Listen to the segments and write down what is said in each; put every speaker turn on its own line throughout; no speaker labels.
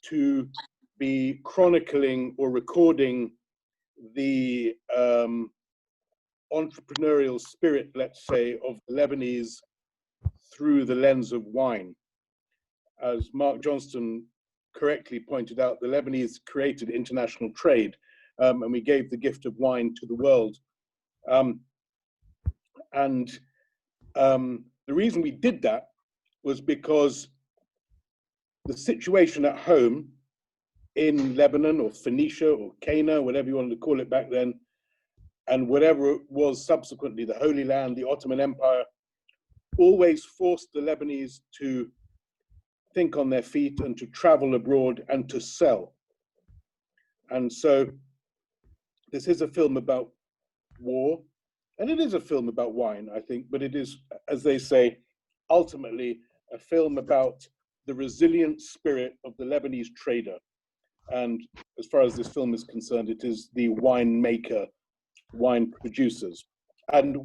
to be chronicling or recording the entrepreneurial spirit, let's say, of the Lebanese through the lens of wine. As Mark Johnston correctly pointed out, the Lebanese created international trade, and we gave the gift of wine to the world. The reason we did that was because the situation at home in Lebanon or Phoenicia or Cana, whatever you wanted to call it back then, and whatever it was subsequently, the Holy Land, the Ottoman Empire, always forced the Lebanese to think on their feet and to travel abroad and to sell. And so this is a film about war, and it is a film about wine, I think, but it is, as they say, ultimately a film about the resilient spirit of the Lebanese trader. And as far as this film is concerned, it is the winemaker, wine producers. And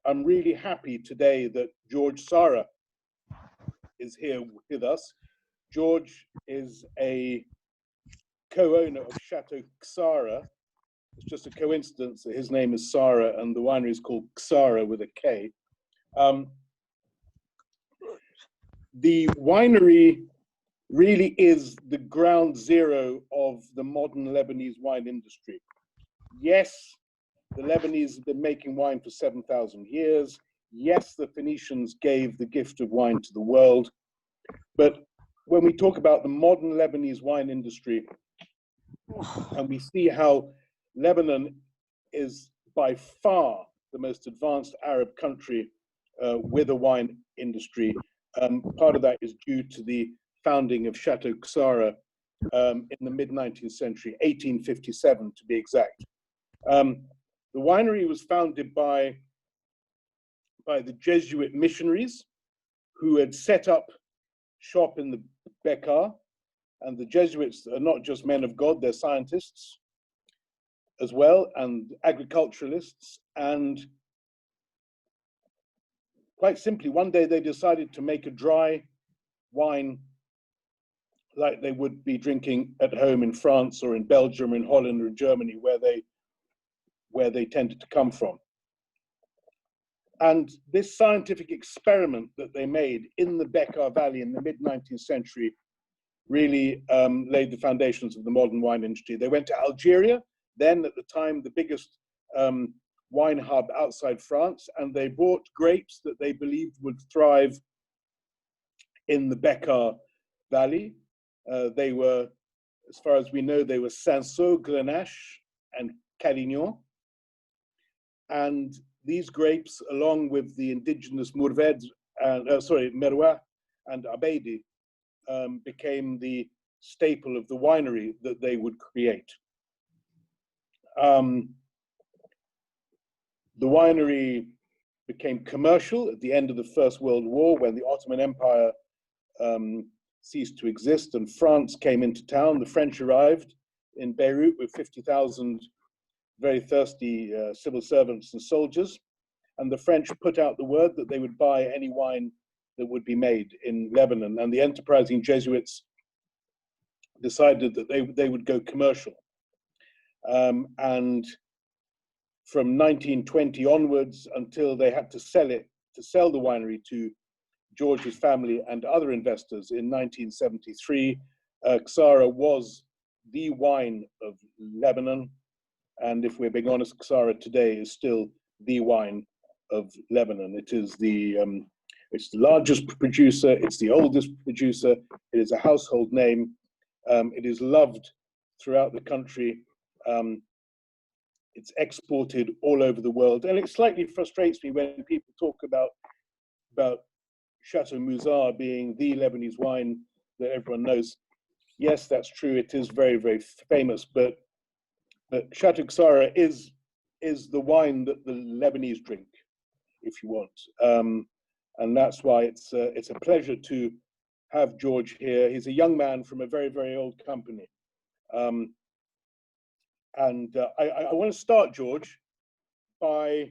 I'm really happy today that George Sara is here with us. George is a co-owner of Chateau Ksara. It's just a coincidence that his name is Sara and the winery is called Ksara with a K. The winery really is the ground zero of the modern Lebanese wine industry. Yes, the Lebanese have been making wine for 7,000 years. Yes, the Phoenicians gave the gift of wine to the world. But when we talk about the modern Lebanese wine industry, and we see how Lebanon is by far the most advanced Arab country with a wine industry, part of that is due to the founding of Chateau Ksara in the mid-19th century, 1857 to be exact. The winery was founded by the Jesuit missionaries who had set up shop in the Bekaa, and the Jesuits are not just men of God, they're scientists as well, and agriculturalists. And quite simply, one day they decided to make a dry wine like they would be drinking at home in France or in Belgium or in Holland or Germany, where they tended to come from. And this scientific experiment that they made in the Bekaa Valley in the mid-19th century really laid the foundations of the modern wine industry. They went to Algeria, then at the time the biggest wine hub outside France, and they bought grapes that they believed would thrive in the Bekaa Valley. They were, as far as we know, they were Cinsault, Grenache, and Carignan. And these grapes, along with the indigenous Merois and Abedi, became the staple of the winery that they would create. The winery became commercial at the end of the First World War, when the Ottoman Empire ceased to exist and France came into town. The French arrived in Beirut with 50,000 very thirsty civil servants and soldiers, and the French put out the word that they would buy any wine that would be made in Lebanon, and the enterprising Jesuits decided that they would go commercial. And from 1920 onwards, until they had to sell the winery to George's family and other investors in 1973, Ksara was the wine of Lebanon. And if we're being honest, Ksara today is still the wine of Lebanon. It is it's the largest producer, it's the oldest producer, it is a household name, it is loved throughout the country. It's exported all over the world, and it slightly frustrates me when people talk about Chateau Ksara being the Lebanese wine that everyone knows. Yes, that's true. It is very, very famous, but Chateau Ksara is the wine that the Lebanese drink, if you want, and that's why it's a pleasure to have George here. He's a young man from a very, very old company. And I want to start, George, by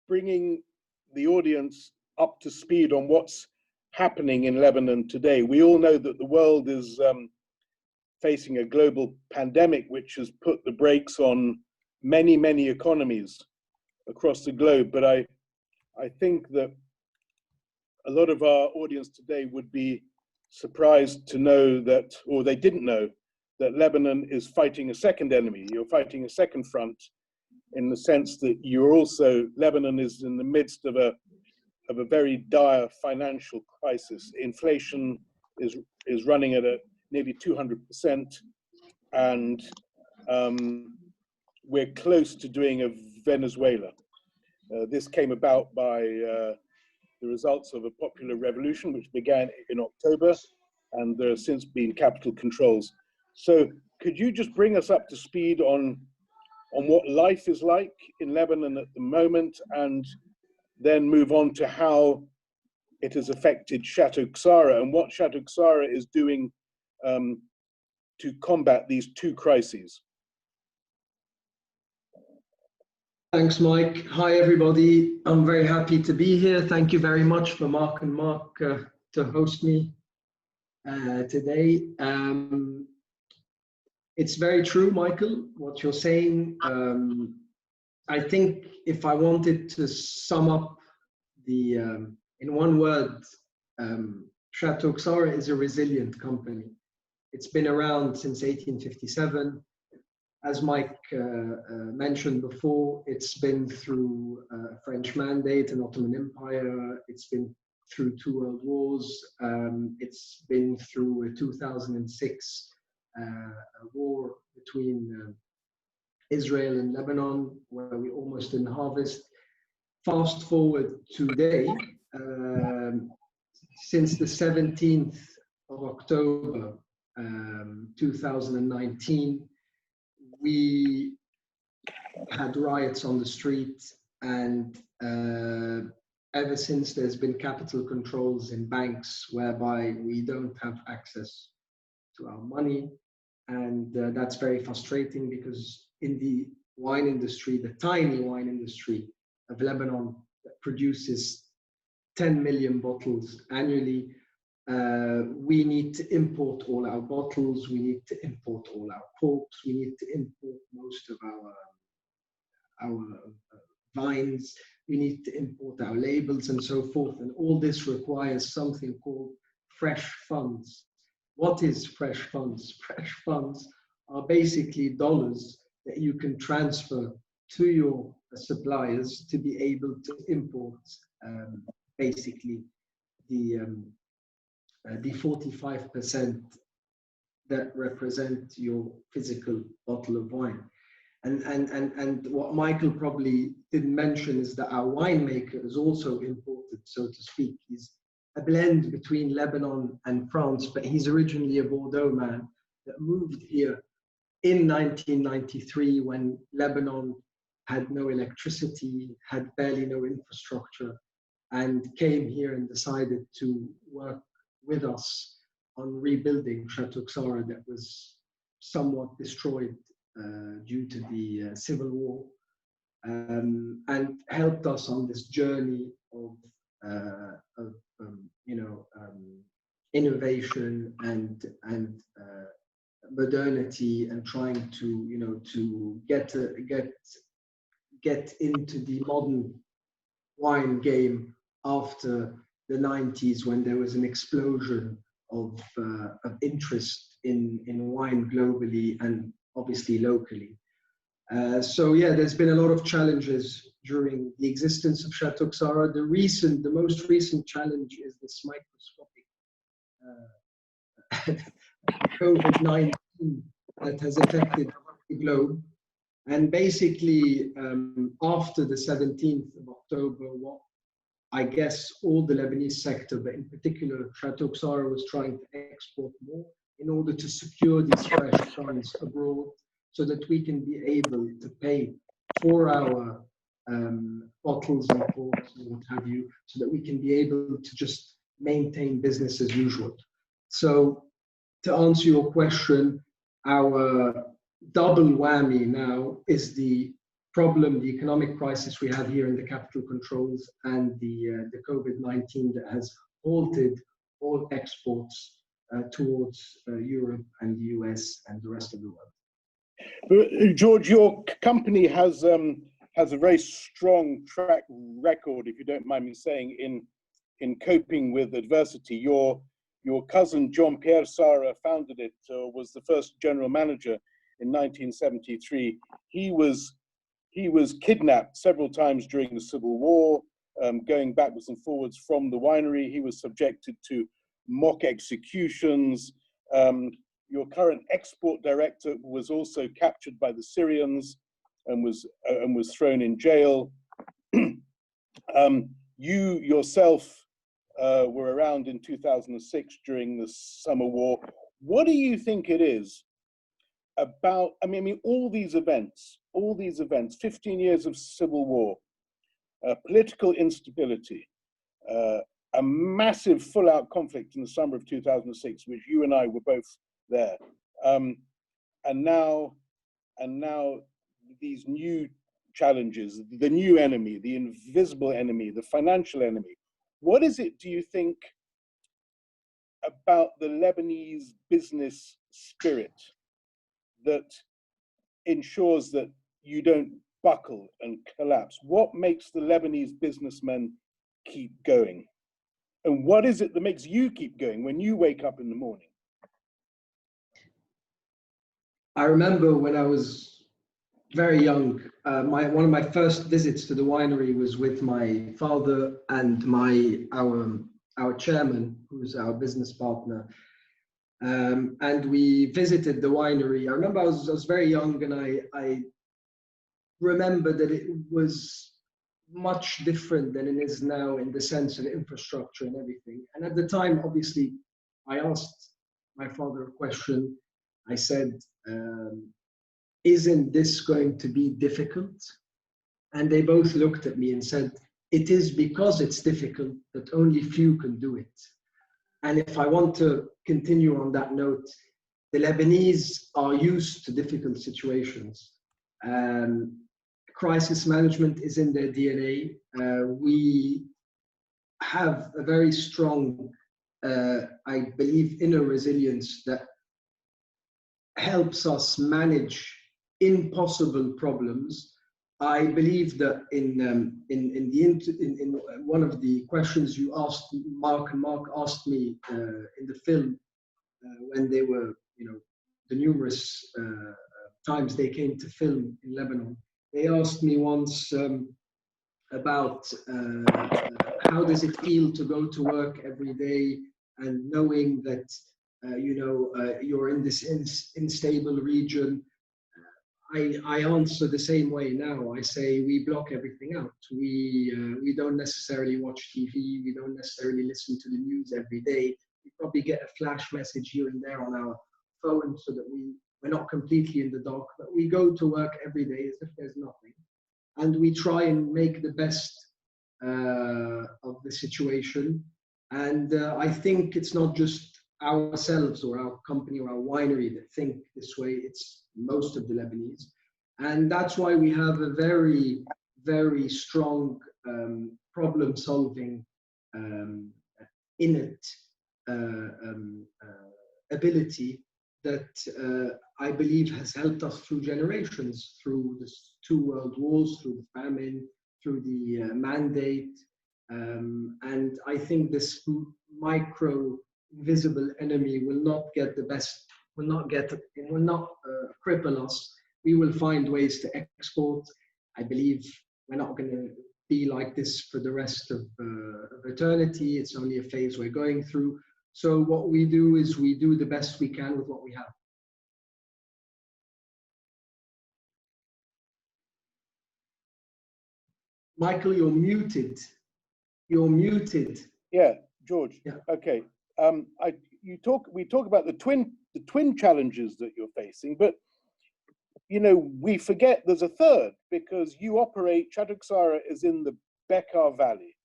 bringing the audience up to speed on what's happening in Lebanon today. We all know that the world is facing a global pandemic, which has put the brakes on many, many economies across the globe. But I think that a lot of our audience today would be surprised to know that, or they didn't know, that Lebanon is fighting a second enemy. You're fighting a second front, in the sense that Lebanon is in the midst of a very dire financial crisis. Inflation is running at nearly 200%, and we're close to doing a Venezuela. This came about by the results of a popular revolution which began in October, and there have since been capital controls. So could you just bring us up to speed on what life is like in Lebanon at the moment, and then move on to how it has affected Chateau Ksara and what Chateau Ksara is doing to combat these two crises?
Thanks, Mike. Hi, everybody. I'm very happy to be here. Thank you very much for Mark and Mark to host me today. It's very true, Michael, what you're saying. I think if I wanted to sum up in one word, Chateau Ksara is a resilient company. It's been around since 1857. As Mike mentioned before, it's been through a French mandate, an Ottoman Empire. It's been through 2 world wars. It's been through a 2006 war between Israel and Lebanon, where we almost didn't harvest. Fast forward today, since the 17th of October 2019, we had riots on the street, and ever since there's been capital controls in banks whereby we don't have access to our money. And that's very frustrating, because in the wine industry, the tiny wine industry of Lebanon that produces 10 million bottles annually, we need to import all our bottles, we need to import all our corks, we need to import most of our vines, we need to import our labels and so forth. And all this requires something called fresh funds. What is fresh funds? Fresh funds are basically dollars that you can transfer to your suppliers to be able to import basically the 45% that represent your physical bottle of wine. And what Michael probably didn't mention is that our winemaker is also imported, so to speak. He's a blend between Lebanon and France, but he's originally a Bordeaux man that moved here in 1993 when Lebanon had no electricity, had barely no infrastructure, and came here and decided to work with us on rebuilding Chateau Ksara that was somewhat destroyed due to the civil war, and helped us on this journey of innovation and modernity, and trying to get into the modern wine game after the 90s, when there was an explosion of interest in wine globally and obviously locally. So yeah, there's been a lot of challenges during the existence of Chateau Ksara. The most recent challenge is this microscopic COVID-19 that has affected the globe. And basically, after the 17th of October, what I guess all the Lebanese sector, but in particular Chateau Ksara, was trying to export more in order to secure these fresh funds abroad, so that we can be able to pay for our bottles and corks and what have you, so that we can be able to just maintain business as usual. So to answer your question, our double whammy now is the problem, the economic crisis we have here in the capital controls, and the COVID-19 that has halted all exports towards Europe and the US and the rest of the world.
George, your company has a very strong track record, if you don't mind me saying, in coping with adversity. Your cousin George Sara founded it, was the first general manager in 1973. He was kidnapped several times during the Civil War, going backwards and forwards from the winery. He was subjected to mock executions. Your current export director was also captured by the Syrians and was thrown in jail. You yourself were around in 2006 during the summer war. What do you think it is about, I mean, all these events, 15 years of civil war, political instability, a massive full-out conflict in the summer of 2006, which you and I were both there, and now these new challenges, the new enemy, the invisible enemy, the financial enemy. What is it, do you think, about the Lebanese business spirit that ensures that you don't buckle and collapse? What makes the Lebanese businessmen keep going? And what is it that makes you keep going when you wake up in the morning?
I remember when I was very young, one of my first visits to the winery was with my father and our chairman, who's our business partner. And we visited the winery. I remember I was very young, and I remember that it was much different than it is now in the sense of infrastructure and everything. And at the time, obviously, I asked my father a question. I said, isn't this going to be difficult? And they both looked at me and said, it is because it's difficult that only few can do it. And if I want to continue on that note, the Lebanese are used to difficult situations. Crisis management is in their DNA. We have a very strong, I believe, inner resilience that helps us manage impossible problems. I believe that in one of the questions you asked Mark, and Mark asked me in the film when they were, the numerous times they came to film in Lebanon, they asked me once about how does it feel to go to work every day and knowing that you're in this unstable region. I answer the same way now. I say we block everything out. We don't necessarily watch TV. We don't necessarily listen to the news every day. We probably get a flash message here and there on our phone so that we're not completely in the dark. But we go to work every day as if there's nothing, and we try and make the best of the situation. And I think it's not just ourselves or our company or our winery that think this way. It's most of the Lebanese, and that's why we have a very, very strong problem-solving innate ability that I believe has helped us through generations, through the 2 world wars, through the famine, through the mandate, and I think this micro invisible enemy will not get the best. Will not cripple us. We will find ways to export. I believe we're not going to be like this for the rest of eternity. It's only a phase we're going through. So what we do is we do the best we can with what we have. Michael, you're muted. You're muted.
Yeah, George.
Yeah.
Okay. We talk about the twin challenges that you're facing, but we forget there's a third, because you operate, Chateau Ksara is in the Bekaa Valley,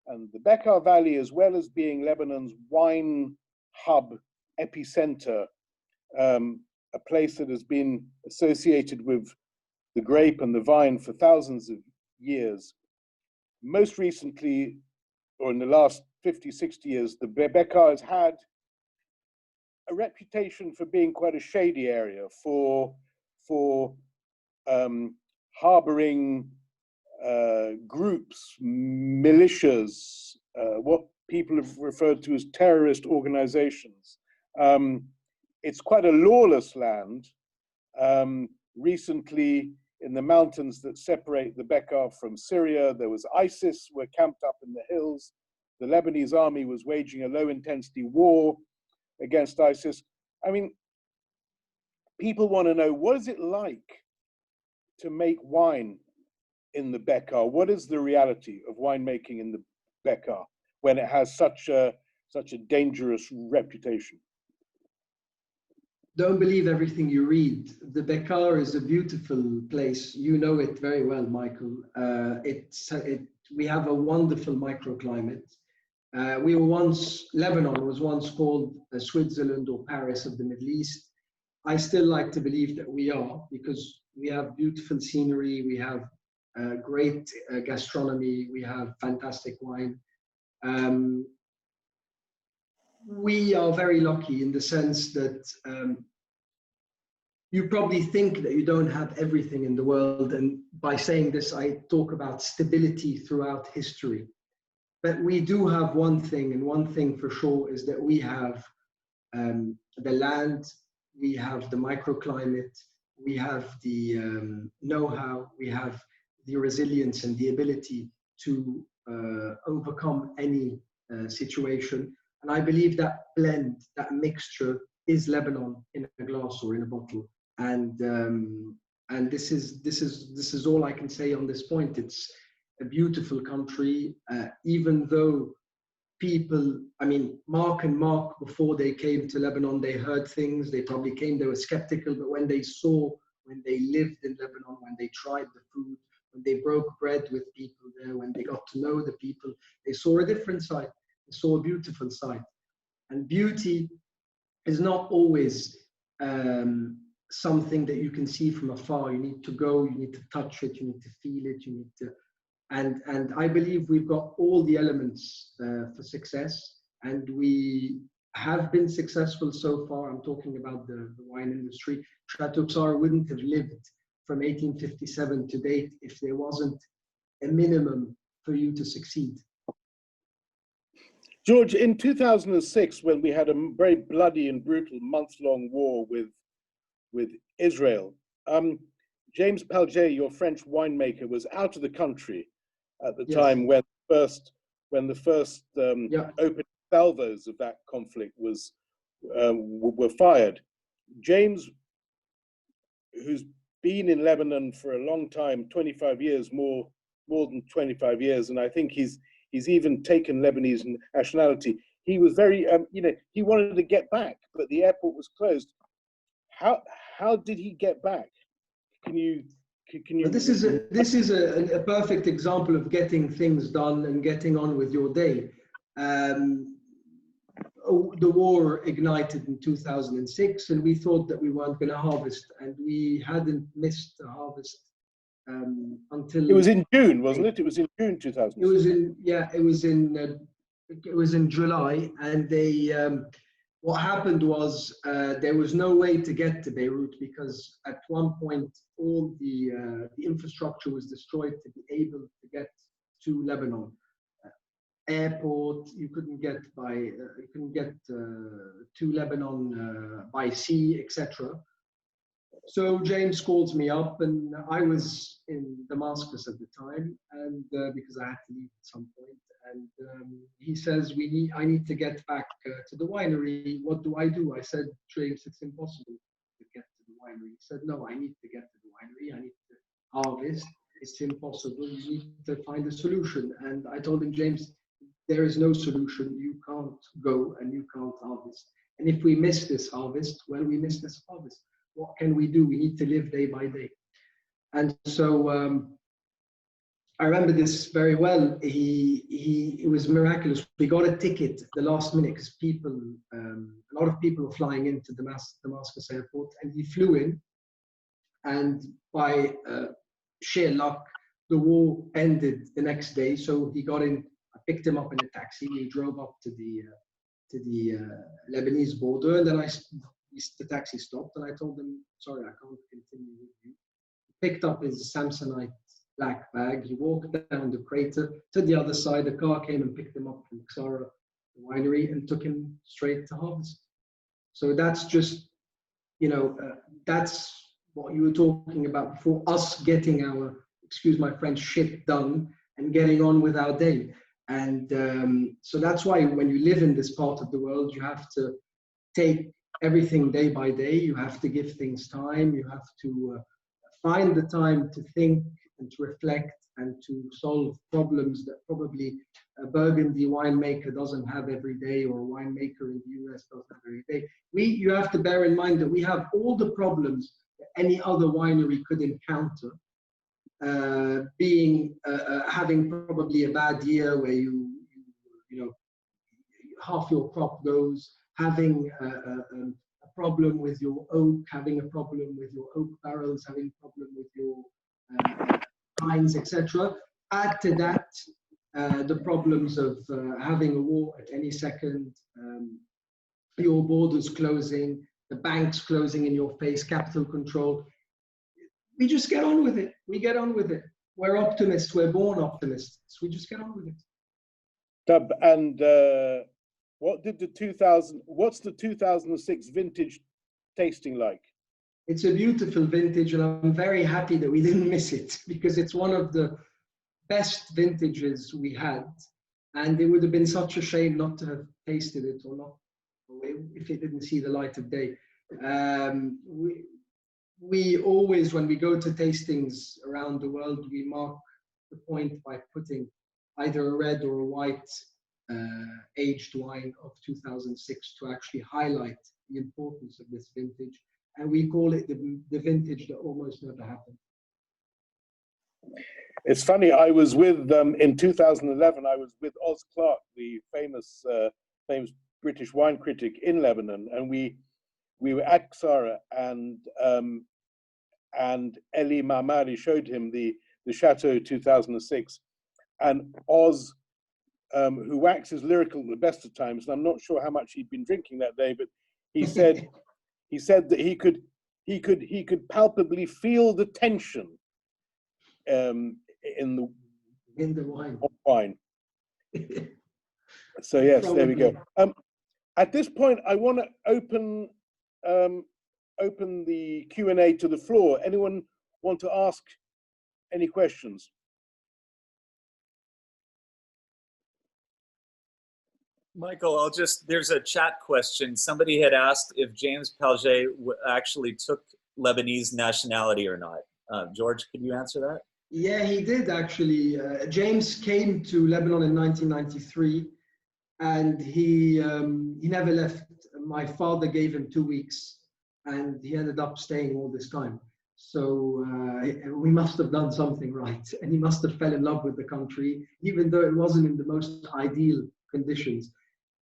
and the Bekaa Valley, as well as being Lebanon's wine hub epicenter, a place that has been associated with the grape and the vine for thousands of years. Most recently, or in the last 50, 60 years, the Bekaa has had a reputation for being quite a shady area, for harboring groups, militias, what people have referred to as terrorist organizations. It's quite a lawless land. Recently, in the mountains that separate the Bekaa from Syria, there was ISIS were camped up in the hills. The Lebanese army was waging a low-intensity war against ISIS. I mean, people want to know, what is it like to make wine in the Bekaa? What is the reality of winemaking in the Bekaa when it has such a dangerous reputation?
Don't believe everything you read. The Bekaa is a beautiful place. You know it very well, Michael. We have a wonderful microclimate. Lebanon was once called Switzerland or Paris of the Middle East. I still like to believe that we are, because we have beautiful scenery, we have great gastronomy, we have fantastic wine. We are very lucky in the sense that you probably think that you don't have everything in the world, and by saying this, I talk about stability throughout history. But we do have one thing, and one thing for sure is that we have the land, we have the microclimate, we have the know-how, we have the resilience and the ability to overcome any situation. And I believe that blend, that mixture, is Lebanon in a glass or in a bottle. And this is all I can say on this point. It's a beautiful country, even though people, I mean, Mark, before they came to Lebanon, they heard things, they probably came, they were skeptical, but when they lived in Lebanon, when they tried the food, when they broke bread with people there, when they got to know the people, they saw a different side, they saw a beautiful side. And beauty is not always something that you can see from afar. You need to go, you need to touch it, you need to feel it, you need to, and I believe we've got all the elements for success, and we have been successful so far. I'm talking about the wine industry. Chateau Ksara wouldn't have lived from 1857 to date if there wasn't a minimum for you to succeed.
George, in 2006, when we had a very bloody and brutal month-long war with Israel, James Palget, your French winemaker, was out of the country at the time when the first open salvos of that conflict were fired. James, who's been in Lebanon for a long time, 25 years, more than 25 years, and I think he's even taken Lebanese nationality. He was very, he wanted to get back, but the airport was closed. How did he get back? Can you?
Well, this is a perfect example of getting things done and getting on with your day. The war ignited in 2006, and we thought that we weren't going to harvest, and we hadn't missed the harvest until.
It was in June, wasn't it? It was in June 2006.
It was in July, and what happened was there was no way to get to Beirut, because at one point all the infrastructure was destroyed to be able to get to Lebanon. Airport, you couldn't get to Lebanon by sea, etc. So James calls me up, and I was in Damascus at the time, and because I had to leave at some point. And he says, I need to get back to the winery. What do? I said, James, it's impossible to get to the winery. He said, no, I need to get to the winery. I need to harvest. It's impossible. You need to find a solution. And I told him, James, there is no solution. You can't go and you can't harvest. And if we miss this harvest, well, we miss this harvest. What can we do? We need to live day by day. And so I remember this very well. It was miraculous. We got a ticket at the last minute because a lot of people were flying into Damascus airport, and he flew in. And by sheer luck, the war ended the next day. So he got in a picked him up in a taxi. We drove up to the Lebanese border, and then the taxi stopped, and I told him, sorry, I can't continue with you. He picked up his Samsonite black bag. He walked down the crater to the other side. The car came and picked him up from Ksara, the winery, and took him straight to harvest. So that's just, that's what you were talking about before, us getting our, excuse my French, shit done and getting on with our day. And so that's why when you live in this part of the world, you have to take everything day by day. You have to give things time. You have to find the time to think and to reflect and to solve problems that probably a Burgundy winemaker doesn't have every day, or a winemaker in the US doesn't have every day. You have to bear in mind that we have all the problems that any other winery could encounter, having probably a bad year where you know, half your crop goes, having a problem with your oak, having a problem with your oak barrels, having a problem with your vines, etc. Add to that the problems of having a war at any second, your borders closing, the banks closing in your face, capital control. We just get on with it. We get on with it. We're optimists. We're born optimists. We just get on with it.
And what's the 2006 vintage tasting like?
It's a beautiful vintage, and I'm very happy that we didn't miss it, because it's one of the best vintages we had, and it would have been such a shame not to have tasted it, or not, if it didn't see the light of day. We always, when we go to tastings around the world, we mark the point by putting either a red or a white aged wine of 2006 to actually highlight the importance of this vintage. And we call it the vintage that almost never happened.
It's funny, I was with, in 2011, I was with Oz Clarke, the famous British wine critic in Lebanon, and we were at Ksara, and Eli Mahmadi showed him the Chateau 2006, and Oz, who waxes lyrical at the best of times, and I'm not sure how much he'd been drinking that day, but he said that he could palpably feel the tension in the wine. So yes, there we go. At this point, I want to open the Q&A to the floor. Anyone want to ask any questions?
Michael, there's a chat question. Somebody had asked if James Palget actually took Lebanese nationality or not. George, could you answer that?
Yeah, he did actually. James came to Lebanon in 1993, and he never left. My father gave him 2 weeks, and he ended up staying all this time. So we must have done something right, and he must have fell in love with the country, even though it wasn't in the most ideal conditions.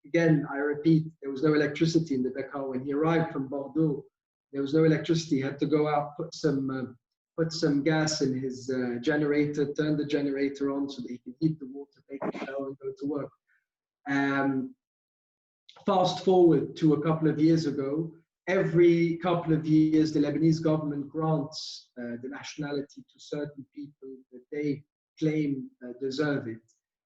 Again, I repeat, there was no electricity in the Bekaa. When he arrived from Bordeaux, there was no electricity. He had to go out, put some gas in his generator, turn the generator on so that he could heat the water, take a shower, and go to work. Fast forward to a couple of years ago, every couple of years, the Lebanese government grants the nationality to certain people that they claim deserve it.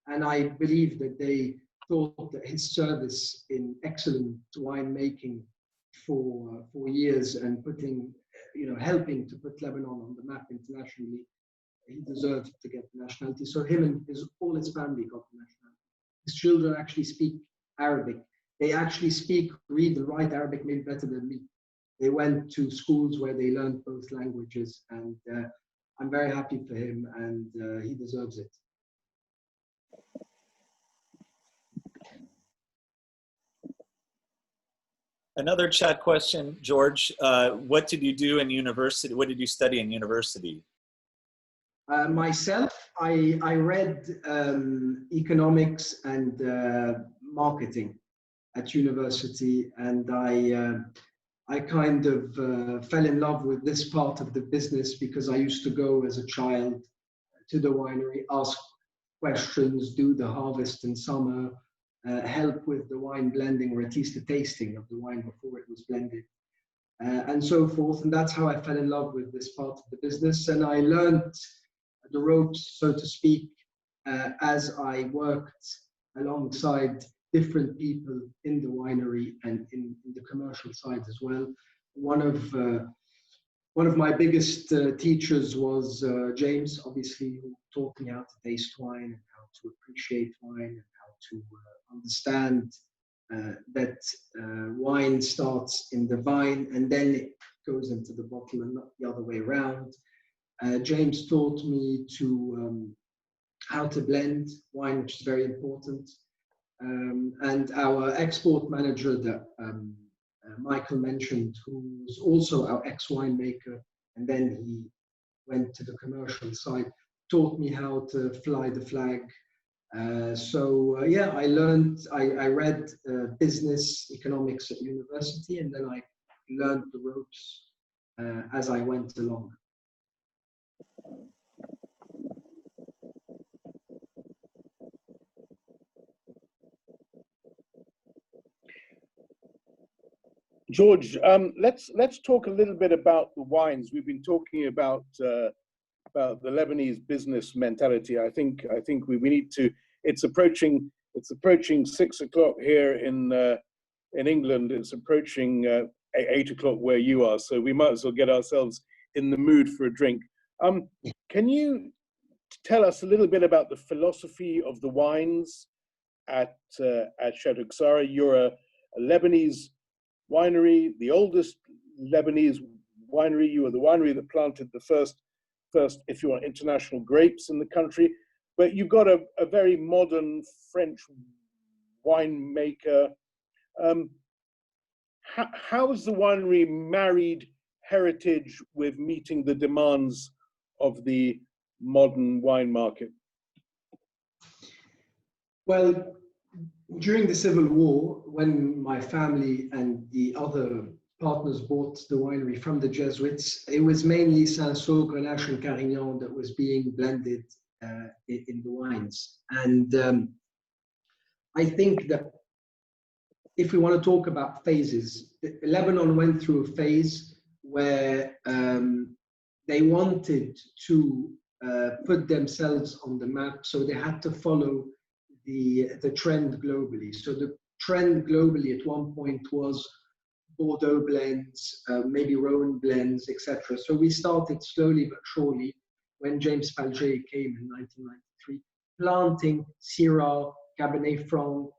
And I believe that they thought that his service in excellent winemaking for years and helping to put Lebanon on the map internationally, he deserved to get the nationality. So him and all his family got the nationality. His children actually speak Arabic. They actually read and write Arabic maybe better than me. They went to schools where they learned both languages, and I'm very happy for him, and he deserves it.
Another chat question, George. What did you do in university? What did you study in university?
Myself, I read economics and marketing at university, and I kind of fell in love with this part of the business because I used to go as a child to the winery, ask questions, do the harvest in summer, help with the wine blending, or at least the tasting of the wine before it was blended, and so forth. And that's how I fell in love with this part of the business. And I learned the ropes, so to speak, as I worked alongside different people in the winery and in the commercial side as well. One of my biggest teachers was James, obviously, who taught me how to taste wine and how to appreciate wine and how to understand that wine starts in the vine and then it goes into the bottle and not the other way around. James taught me to how to blend wine, which is very important. And our export manager that Michael mentioned, who's also our ex-winemaker, and then he went to the commercial side, taught me how to fly the flag. Yeah, I read business economics at university, and then I learned the ropes as I went along.
George, let's talk a little bit about the wines. We've been talking about the Lebanese business mentality. I think we need to. It's approaching 6 o'clock here in England. It's approaching 8 o'clock where you are. So we might as well get ourselves in the mood for a drink. Can you tell us a little bit about the philosophy of the wines at Chateau Ksara? You're a Lebanese winery, the oldest Lebanese winery. You are the winery that planted the first, if you want, international grapes in the country. But you've got a very modern French winemaker. How has the winery married heritage with meeting the demands of the modern wine market?
Well, during the Civil War, when my family and the other partners bought the winery from the Jesuits, it was mainly Cinsault, Grenache, and Carignan that was being blended in the wines. And I think that if we want to talk about phases, Lebanon went through a phase where they wanted to put themselves on the map, so they had to follow the trend globally. So the trend globally at one point was Bordeaux blends, maybe Rhone blends, etc. So we started slowly but surely when James Palget came in 1993, planting Syrah, Cabernet Franc,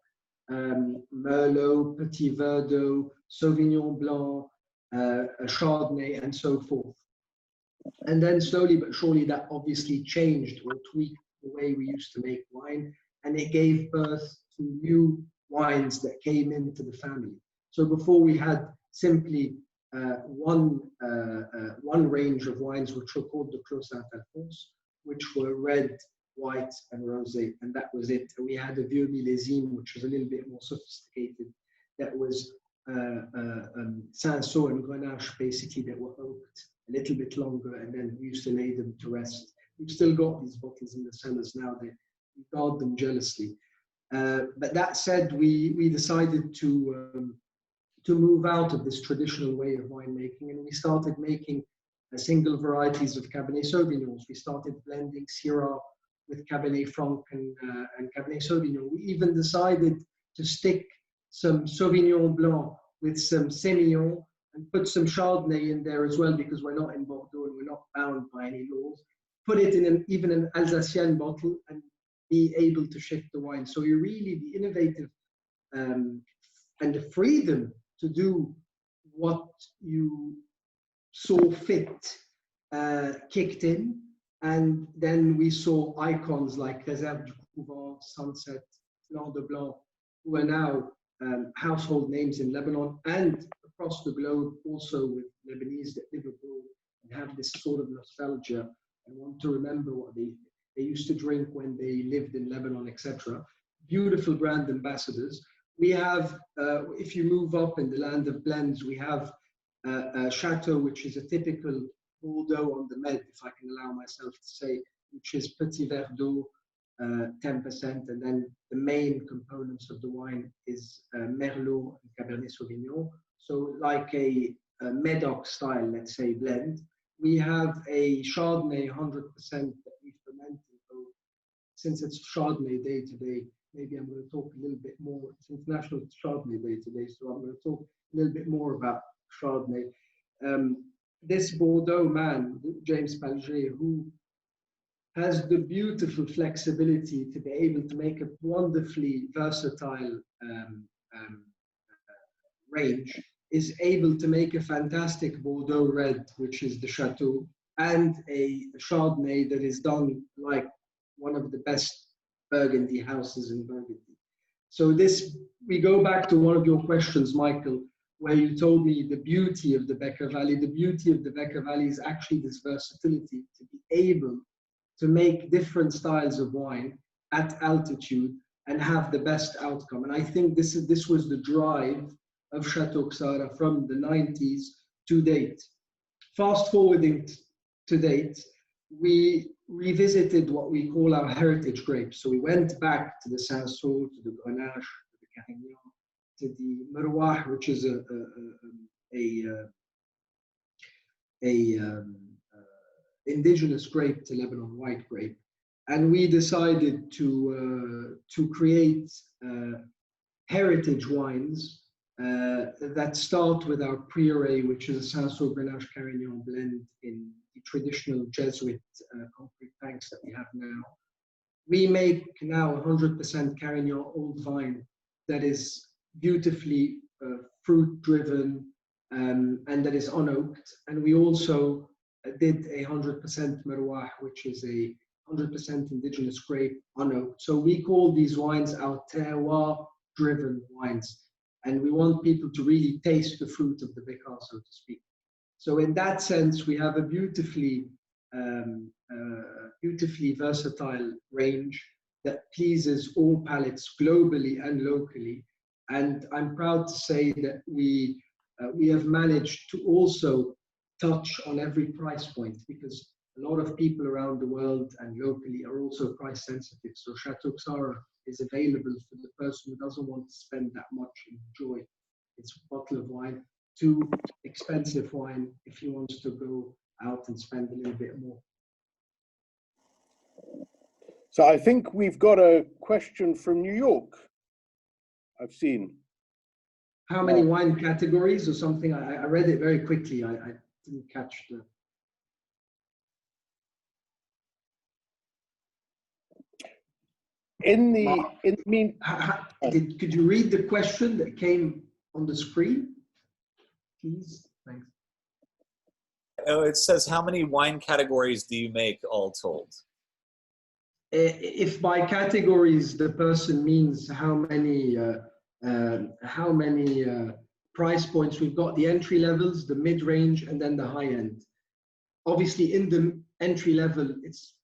Merlot, Petit Verdot, Sauvignon Blanc, Chardonnay, and so forth. And then slowly but surely that obviously changed or tweaked the way we used to make wine, and it gave birth to new wines that came into the family. So before we had simply one range of wines, which were called the Clos Saint-Alphonse, which were red, white, and rosé, and that was it. We had a Vieux Millésime, which was a little bit more sophisticated, that was Cinsault and Grenache, basically, that were oaked a little bit longer, and then we used to lay them to rest. We've still got these bottles in the cellars now. We guard them jealously. But that said, we decided to move out of this traditional way of winemaking, and we started making single varieties of Cabernet Sauvignons. We started blending Syrah with Cabernet Franc and Cabernet Sauvignon. We even decided to stick some Sauvignon Blanc with some Semillon and put some Chardonnay in there as well, because we're not in Bordeaux and we're not bound by any laws. Put it in even an Alsatian bottle and be able to shift the wine. So you really be innovative and the freedom to do what you saw fit kicked in. And then we saw icons like Réserve du Couvent, Sunset, Blanc de Blanc, who are now household names in Lebanon and across the globe, also with Lebanese that live abroad and have this sort of nostalgia and want to remember what they used to drink when they lived in Lebanon, etc. Beautiful brand ambassadors. We have, if you move up in the land of blends, we have Chateau, which is a typical Bordeaux on the Med, if I can allow myself to say, which is Petit Verdot, 10%, and then the main components of the wine is Merlot and Cabernet Sauvignon. So like a Medoc style, let's say, blend. We have a Chardonnay 100% that we fermented. So since it's Chardonnay Day today, maybe I'm going to talk a little bit more. It's International Chardonnay Day today, so I'm going to talk a little bit more about Chardonnay. This Bordeaux man, James Palger, who has the beautiful flexibility to be able to make a wonderfully versatile range, is able to make a fantastic Bordeaux red, which is the Chateau, and a Chardonnay that is done like one of the best Burgundy houses in Burgundy. So this, we go back to one of your questions, Michael, where you told me the beauty of the Bekaa Valley. The beauty of the Bekaa Valley is actually this versatility to be able to make different styles of wine at altitude and have the best outcome. And I think this was the drive of Chateau Ksara from the 90s to date. Fast forwarding to date, we revisited what we call our heritage grapes. So we went back to the Cinsault, to the Grenache, to the Carignan, to the Merouah, which is a indigenous grape to Lebanon, white grape. And we decided to create heritage wines that start with our Prieuré, which is a Cinsault Grenache Carignan blend in the traditional Jesuit concrete tanks that we have now. We make now 100% Carignan old vine that is beautifully fruit-driven and that is unoaked. And we also did a 100% Merouah, which is a 100% indigenous grape unoaked. So we call these wines our terroir-driven wines. And we want people to really taste the fruit of the Bekaa, so to speak. So in that sense, we have a beautifully versatile range that pleases all palates globally and locally. And I'm proud to say that we have managed to also touch on every price point, because a lot of people around the world and locally are also price sensitive. So Chateau Ksara is available for the person who doesn't want to spend that much and enjoy its bottle of wine, to expensive wine if he wants to go out and spend a little bit more.
So I think we've got a question from New York. I've seen.
How many wine categories or something? I read it very quickly. I didn't catch the. Could you read the question that came on the screen, please? Thanks.
Oh, it says, how many wine categories do you make all told?
If by categories the person means how many price points, we've got the entry levels, the mid-range, and then the high end. Obviously, in the entry level, it's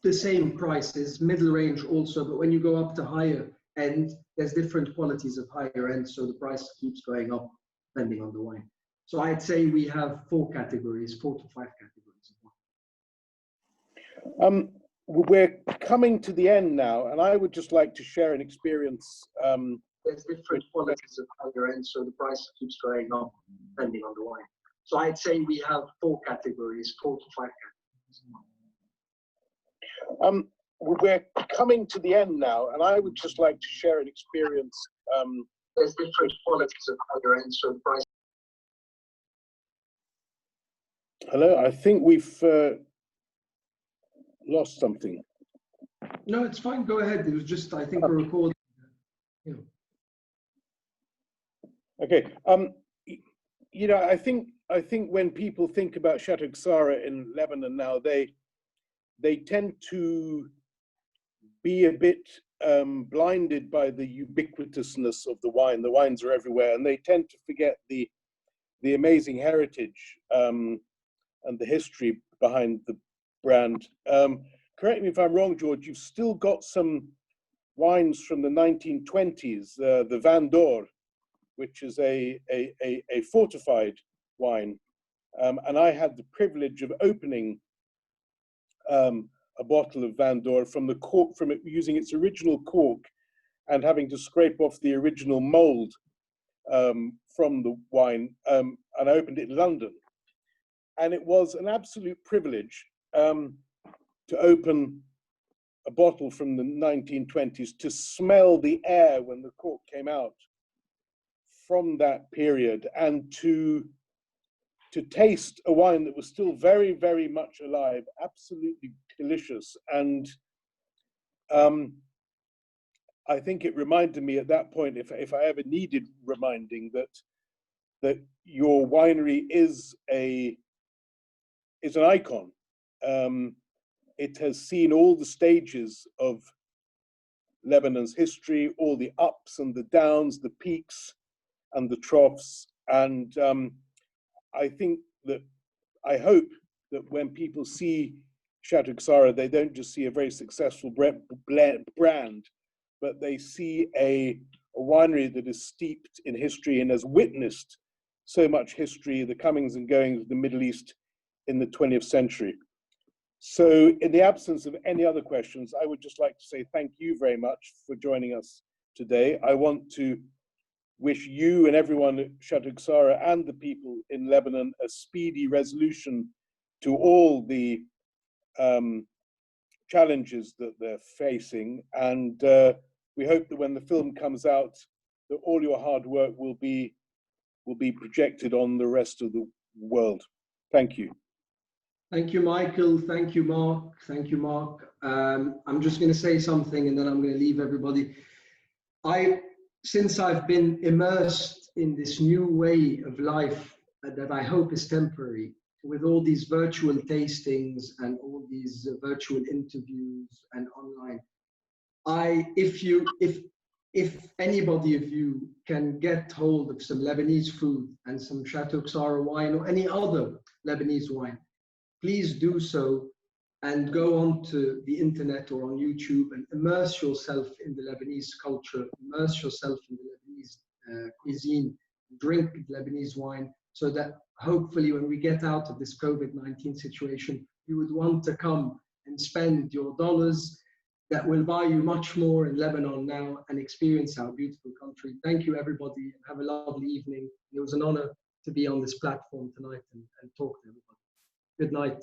the same prices, middle range also, but when you go up to higher end, there's different qualities of higher end, so the price keeps going up depending on the wine. So I'd say we have 4 categories, 4 to 5 categories of wine.
We're coming to the end now, and I would just like to share an experience.
There's different qualities of higher end, so the price keeps going up depending on the wine. So I'd say we have 4 categories, 4 to 5 categories.
We're coming to the end now, and I would just like to share an experience.
There's different qualities of higher end, so the price.
Hello, I think we've lost something.
No, it's fine. Go ahead. It was just, I think, a recording. You know.
Okay. You know, I think when people think about Château Ksara in Lebanon now, they tend to be a bit blinded by the ubiquitousness of the wine. The wines are everywhere, and they tend to forget the amazing heritage and the history behind the brand. Correct me if I'm wrong, George, you've still got some wines from the 1920s, the Vin d'Or, which is a fortified wine. And I had the privilege of opening a bottle of Van Door from the cork, from it using its original cork and having to scrape off the original mold from the wine. And I opened it in London. And it was an absolute privilege to open a bottle from the 1920s, to smell the air when the cork came out from that period, and to taste a wine that was still very, very much alive, absolutely delicious. And I think it reminded me at that point, if I ever needed reminding, that your winery is an icon. It has seen all the stages of Lebanon's history, all the ups and the downs, the peaks and the troughs. And I hope that when people see Château Ksara, they don't just see a very successful brand, but they see a winery that is steeped in history and has witnessed so much history, the comings and goings of the Middle East in the 20th century. So in the absence of any other questions, I would just like to say thank you very much for joining us today. I want to wish you and everyone at Château Ksara and the people in Lebanon a speedy resolution to all the challenges that they're facing. And we hope that when the film comes out, that all your hard work will be projected on the rest of the world. Thank you.
Thank you, Michael. Thank you, Mark. Thank you, Mark. I'm just going to say something and then I'm going to leave everybody. Since I've been immersed in this new way of life that I hope is temporary, with all these virtual tastings and all these virtual interviews and online, if anybody of you can get hold of some Lebanese food and some Chateau Ksara wine or any other Lebanese wine, please do so and go onto the internet or on YouTube and immerse yourself in the Lebanese culture, immerse yourself in the Lebanese cuisine, drink Lebanese wine, so that hopefully when we get out of this COVID-19 situation, you would want to come and spend your dollars that will buy you much more in Lebanon now and experience our beautiful country. Thank you, everybody. Have a lovely evening. It was an honor to be on this platform tonight and talk to everybody. Good night.